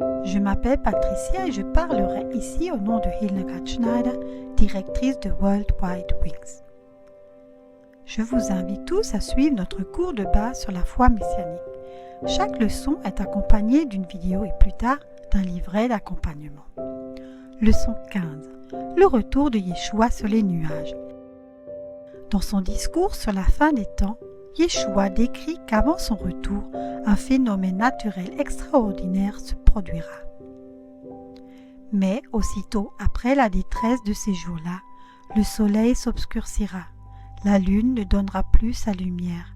Je m'appelle Patricia et je parlerai ici au nom de Hildegard Schneider, directrice de World Wide Wings. Je vous invite tous à suivre notre cours de base sur la foi messianique. Chaque leçon est accompagnée d'une vidéo et plus tard d'un livret d'accompagnement. Leçon 15. Le retour de Yeshua sur les nuages. Dans son discours sur la fin des temps, Yeshua décrit qu'avant son retour, un phénomène naturel extraordinaire se produira. Mais aussitôt après la détresse de ces jours-là, le soleil s'obscurcira, la lune ne donnera plus sa lumière,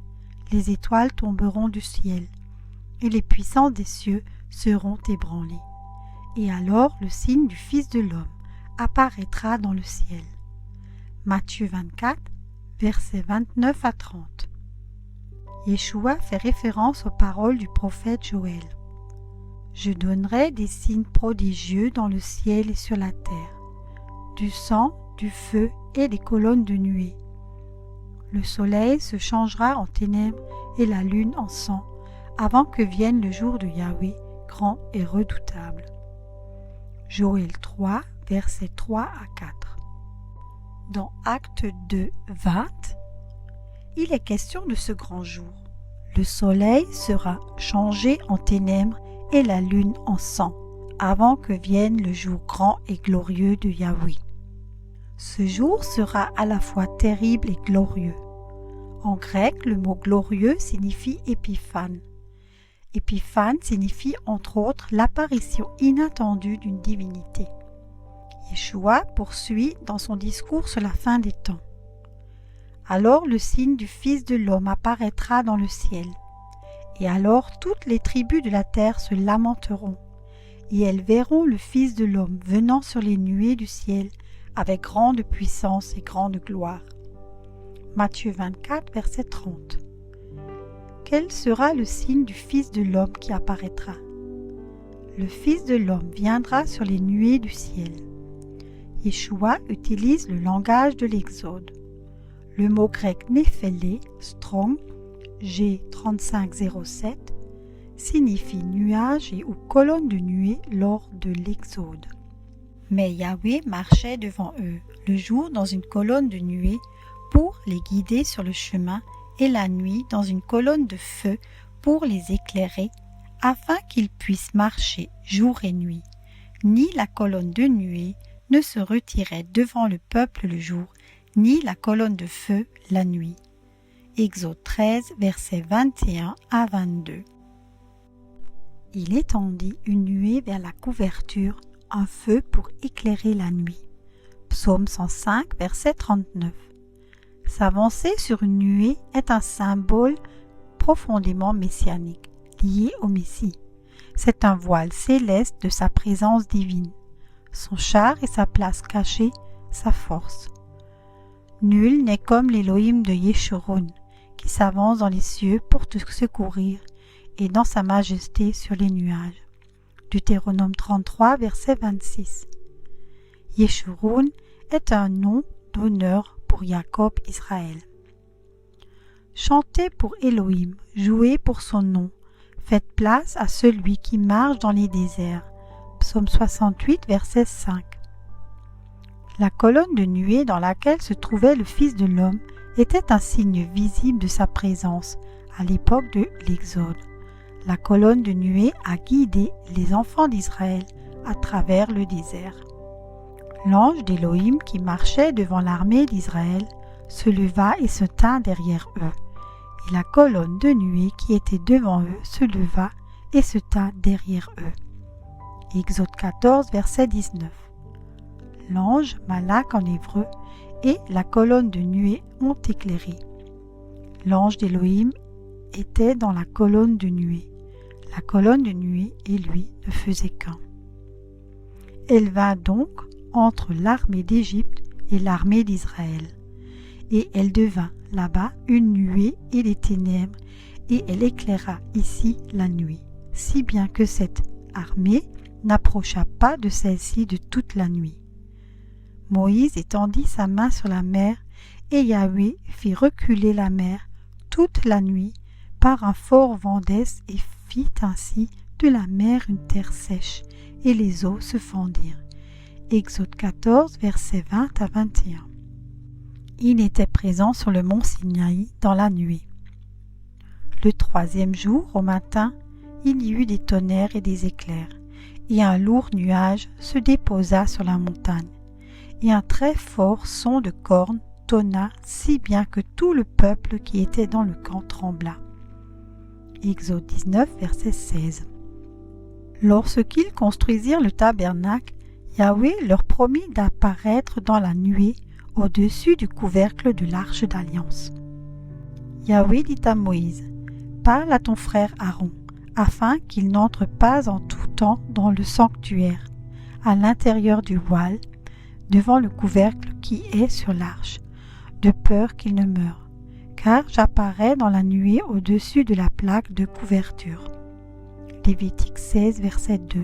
les étoiles tomberont du ciel, et les puissances des cieux seront ébranlées. Et alors le signe du Fils de l'homme apparaîtra dans le ciel. Matthieu 24, versets 29 à 30. Yeshua fait référence aux paroles du prophète Joël. « Je donnerai des signes prodigieux dans le ciel et sur la terre, du sang, du feu et des colonnes de nuée. Le soleil se changera en ténèbres et la lune en sang, avant que vienne le jour de Yahweh, grand et redoutable. » Joël 3, versets 3 à 4. Dans Actes 2, 20, il est question de ce grand jour. Le soleil sera changé en ténèbres et la lune en sang, avant que vienne le jour grand et glorieux de Yahweh. Ce jour sera à la fois terrible et glorieux. En grec, le mot glorieux signifie épiphane. Épiphane signifie entre autres l'apparition inattendue d'une divinité. Yeshua poursuit dans son discours sur la fin des temps. Alors le signe du Fils de l'homme apparaîtra dans le ciel, et alors toutes les tribus de la terre se lamenteront, et elles verront le Fils de l'homme venant sur les nuées du ciel avec grande puissance et grande gloire. Matthieu 24, verset 30. Quel sera le signe du Fils de l'homme qui apparaîtra? Le Fils de l'homme viendra sur les nuées du ciel. Yeshua utilise le langage de l'Exode. Le mot grec Néphélé, Strong, G3507, signifie nuage et ou colonne de nuée lors de l'Exode. Mais Yahweh marchait devant eux le jour dans une colonne de nuée pour les guider sur le chemin et la nuit dans une colonne de feu pour les éclairer afin qu'ils puissent marcher jour et nuit. Ni la colonne de nuée ne se retirait devant le peuple le jour, ni la colonne de feu la nuit. Exode 13, versets 21 à 22. Il étendit une nuée vers la couverture, un feu pour éclairer la nuit. Psaume 105, verset 39. S'avancer sur une nuée est un symbole profondément messianique, lié au Messie. C'est un voile céleste de sa présence divine. Son char et sa place cachée, sa force. Nul n'est comme l'Élohim de Yeshurun, qui s'avance dans les cieux pour te secourir et dans sa majesté sur les nuages. Deutéronome 33, verset 26. Yeshurun est un nom d'honneur pour Jacob Israël. Chantez pour Elohim, jouez pour son nom, faites place à celui qui marche dans les déserts. Psaume 68, verset 5. La colonne de nuée dans laquelle se trouvait le Fils de l'homme était un signe visible de sa présence à l'époque de l'Exode. La colonne de nuée a guidé les enfants d'Israël à travers le désert. L'ange d'Élohim qui marchait devant l'armée d'Israël se leva et se tint derrière eux, et la colonne de nuée qui était devant eux se leva et se tint derrière eux. Exode 14, verset 19. L'ange, Malak en hébreu, et la colonne de nuée ont éclairé. L'ange d'Élohim était dans la colonne de nuée. La colonne de nuée et lui ne faisaient qu'un. Elle vint donc entre l'armée d'Égypte et l'armée d'Israël. Et elle devint là-bas une nuée et des ténèbres, et elle éclaira ici la nuit, si bien que cette armée n'approcha pas de celle-ci de toute la nuit. Moïse étendit sa main sur la mer, et Yahweh fit reculer la mer toute la nuit par un fort vent d'est et fit ainsi de la mer une terre sèche, et les eaux se fendirent. Exode 14, versets 20 à 21. Il était présent sur le mont Sinaï dans la nuée. Le troisième jour, au matin, il y eut des tonnerres et des éclairs, et un lourd nuage se déposa sur la montagne, et un très fort son de corne tonna si bien que tout le peuple qui était dans le camp trembla. Exode 19, verset 16. Lorsqu'ils construisirent le tabernacle, Yahweh leur promit d'apparaître dans la nuée au-dessus du couvercle de l'arche d'alliance. Yahweh dit à Moïse, « Parle à ton frère Aaron, afin qu'il n'entre pas en tout temps dans le sanctuaire, à l'intérieur du voile, devant le couvercle qui est sur l'arche, de peur qu'il ne meure, car j'apparais dans la nuée au-dessus de la plaque de couverture. » Lévitique 16, verset 2.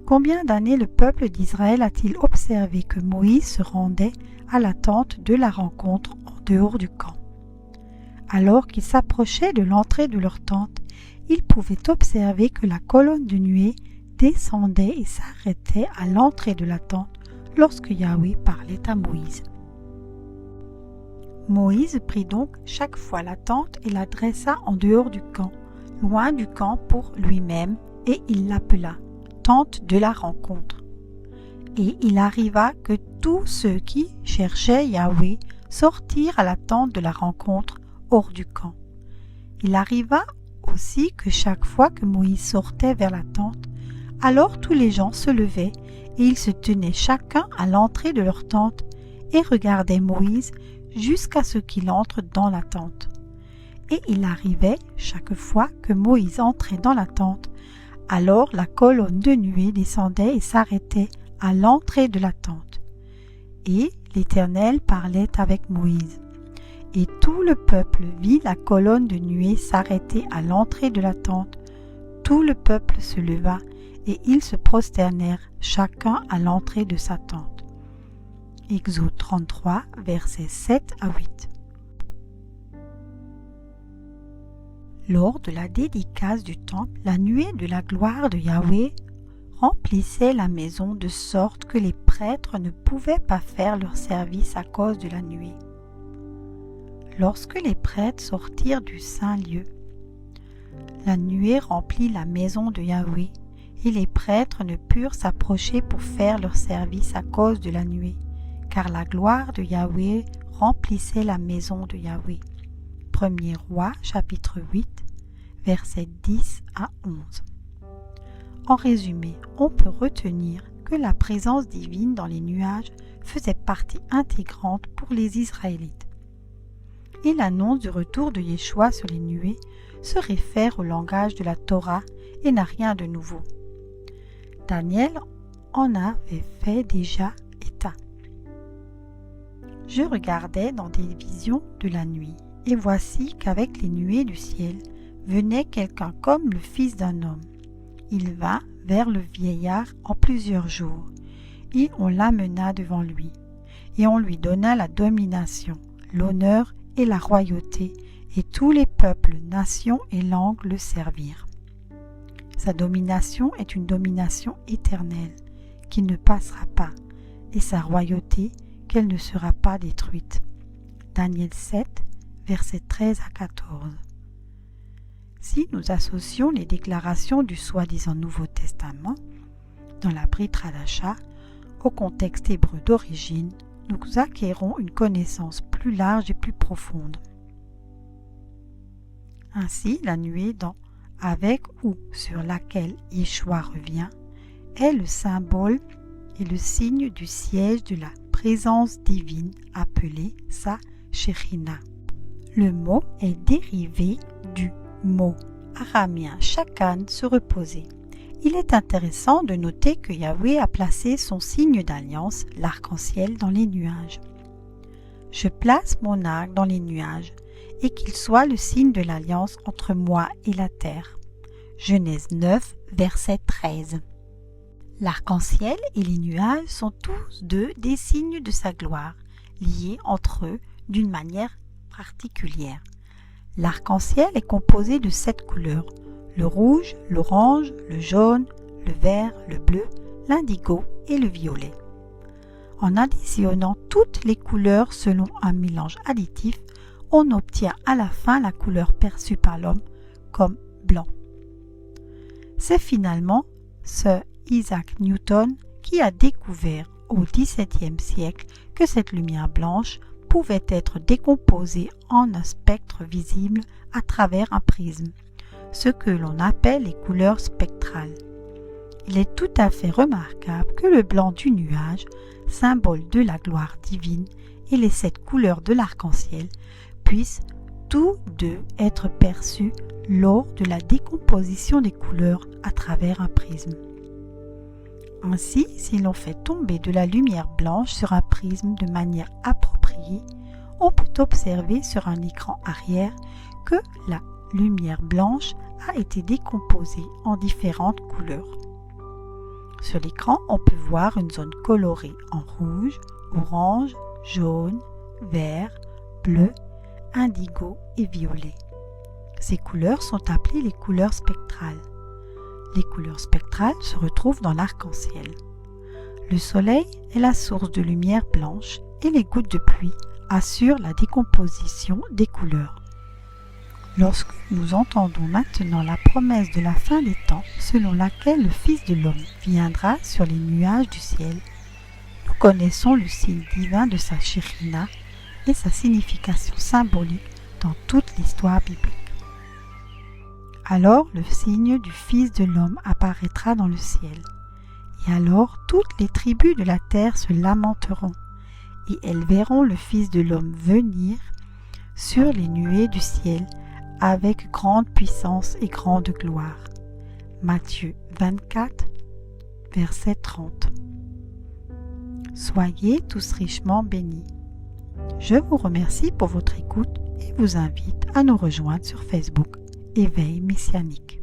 Combien d'années le peuple d'Israël a-t-il observé que Moïse se rendait à la tente de la rencontre en dehors du camp? Alors qu'ils s'approchaient de l'entrée de leur tente, ils pouvaient observer que la colonne de nuée descendait et s'arrêtait à l'entrée de la tente lorsque Yahweh parlait à Moïse. Moïse prit donc chaque fois la tente et la dressa en dehors du camp, loin du camp pour lui-même, et il l'appela tente de la rencontre. Et il arriva que tous ceux qui cherchaient Yahweh sortirent à la tente de la rencontre hors du camp. Il arriva aussi que chaque fois que Moïse sortait vers la tente, alors tous les gens se levaient et ils se tenaient chacun à l'entrée de leur tente et regardaient Moïse jusqu'à ce qu'il entre dans la tente. Et il arrivait chaque fois que Moïse entrait dans la tente, alors la colonne de nuée descendait et s'arrêtait à l'entrée de la tente. Et l'Éternel parlait avec Moïse. Et tout le peuple vit la colonne de nuée s'arrêter à l'entrée de la tente. Tout le peuple se leva et ils se prosternèrent chacun à l'entrée de sa tente. Exode 33, versets 7 à 8. Lors de la dédicace du temple, la nuée de la gloire de Yahweh remplissait la maison de sorte que les prêtres ne pouvaient pas faire leur service à cause de la nuée. Lorsque les prêtres sortirent du saint lieu, la nuée remplit la maison de Yahweh, et les prêtres ne purent s'approcher pour faire leur service à cause de la nuée, car la gloire de Yahweh remplissait la maison de Yahweh. 1er Roi, chapitre 8, versets 10 à 11. En résumé, on peut retenir que la présence divine dans les nuages faisait partie intégrante pour les Israélites. Et l'annonce du retour de Yeshua sur les nuées se réfère au langage de la Torah et n'a rien de nouveau. Daniel en avait fait déjà état. Je regardais dans des visions de la nuit, et voici qu'avec les nuées du ciel venait quelqu'un comme le fils d'un homme. Il vint vers le vieillard en plusieurs jours, et on l'amena devant lui, et on lui donna la domination, l'honneur et la royauté, et tous les peuples, nations et langues le servirent. Sa domination est une domination éternelle, qui ne passera pas, et sa royauté, qu'elle ne sera pas détruite. Daniel 7, versets 13 à 14. Si nous associons les déclarations du soi-disant Nouveau Testament dans la Brit Hadasha au contexte hébreu d'origine, nous acquérons une connaissance plus large et plus profonde. Ainsi, la nuée avec ou sur laquelle Yeshua revient est le symbole et le signe du siège de la présence divine appelée sa Shekhinah. Le mot est dérivé du mot araméen shakan, se reposer. Il est intéressant de noter que Yahweh a placé son signe d'alliance, l'arc-en-ciel, dans les nuages. Je place mon arc dans les nuages, et qu'il soit le signe de l'alliance entre moi et la terre. Genèse 9, verset 13. L'arc-en-ciel et les nuages sont tous deux des signes de sa gloire, liés entre eux d'une manière particulière. L'arc-en-ciel est composé de 7 couleurs, le rouge, l'orange, le jaune, le vert, le bleu, l'indigo et le violet. En additionnant toutes les couleurs selon un mélange additif, on obtient à la fin la couleur perçue par l'homme comme blanc. C'est finalement Sir Isaac Newton qui a découvert au XVIIe siècle que cette lumière blanche pouvait être décomposée en un spectre visible à travers un prisme, ce que l'on appelle les couleurs spectrales. Il est tout à fait remarquable que le blanc du nuage, symbole de la gloire divine, et les 7 couleurs de l'arc-en-ciel puissent tous deux être perçus lors de la décomposition des couleurs à travers un prisme. Ainsi, si l'on fait tomber de la lumière blanche sur un prisme de manière appropriée, on peut observer sur un écran arrière que la lumière blanche a été décomposée en différentes couleurs. Sur l'écran, on peut voir une zone colorée en rouge, orange, jaune, vert, bleu, indigo et violet. Ces couleurs sont appelées les couleurs spectrales. Les couleurs spectrales se retrouvent dans l'arc-en-ciel. Le soleil est la source de lumière blanche et les gouttes de pluie assurent la décomposition des couleurs. Lorsque nous entendons maintenant la promesse de la fin des temps, selon laquelle le Fils de l'homme viendra sur les nuages du ciel, nous connaissons le signe divin de sa Shekhinah et sa signification symbolique dans toute l'histoire biblique. Alors le signe du Fils de l'homme apparaîtra dans le ciel, et alors toutes les tribus de la terre se lamenteront, et elles verront le Fils de l'homme venir sur les nuées du ciel avec grande puissance et grande gloire. Matthieu 24, verset 30. Soyez tous richement bénis. Je vous remercie pour votre écoute et vous invite à nous rejoindre sur Facebook. Éveil messianique.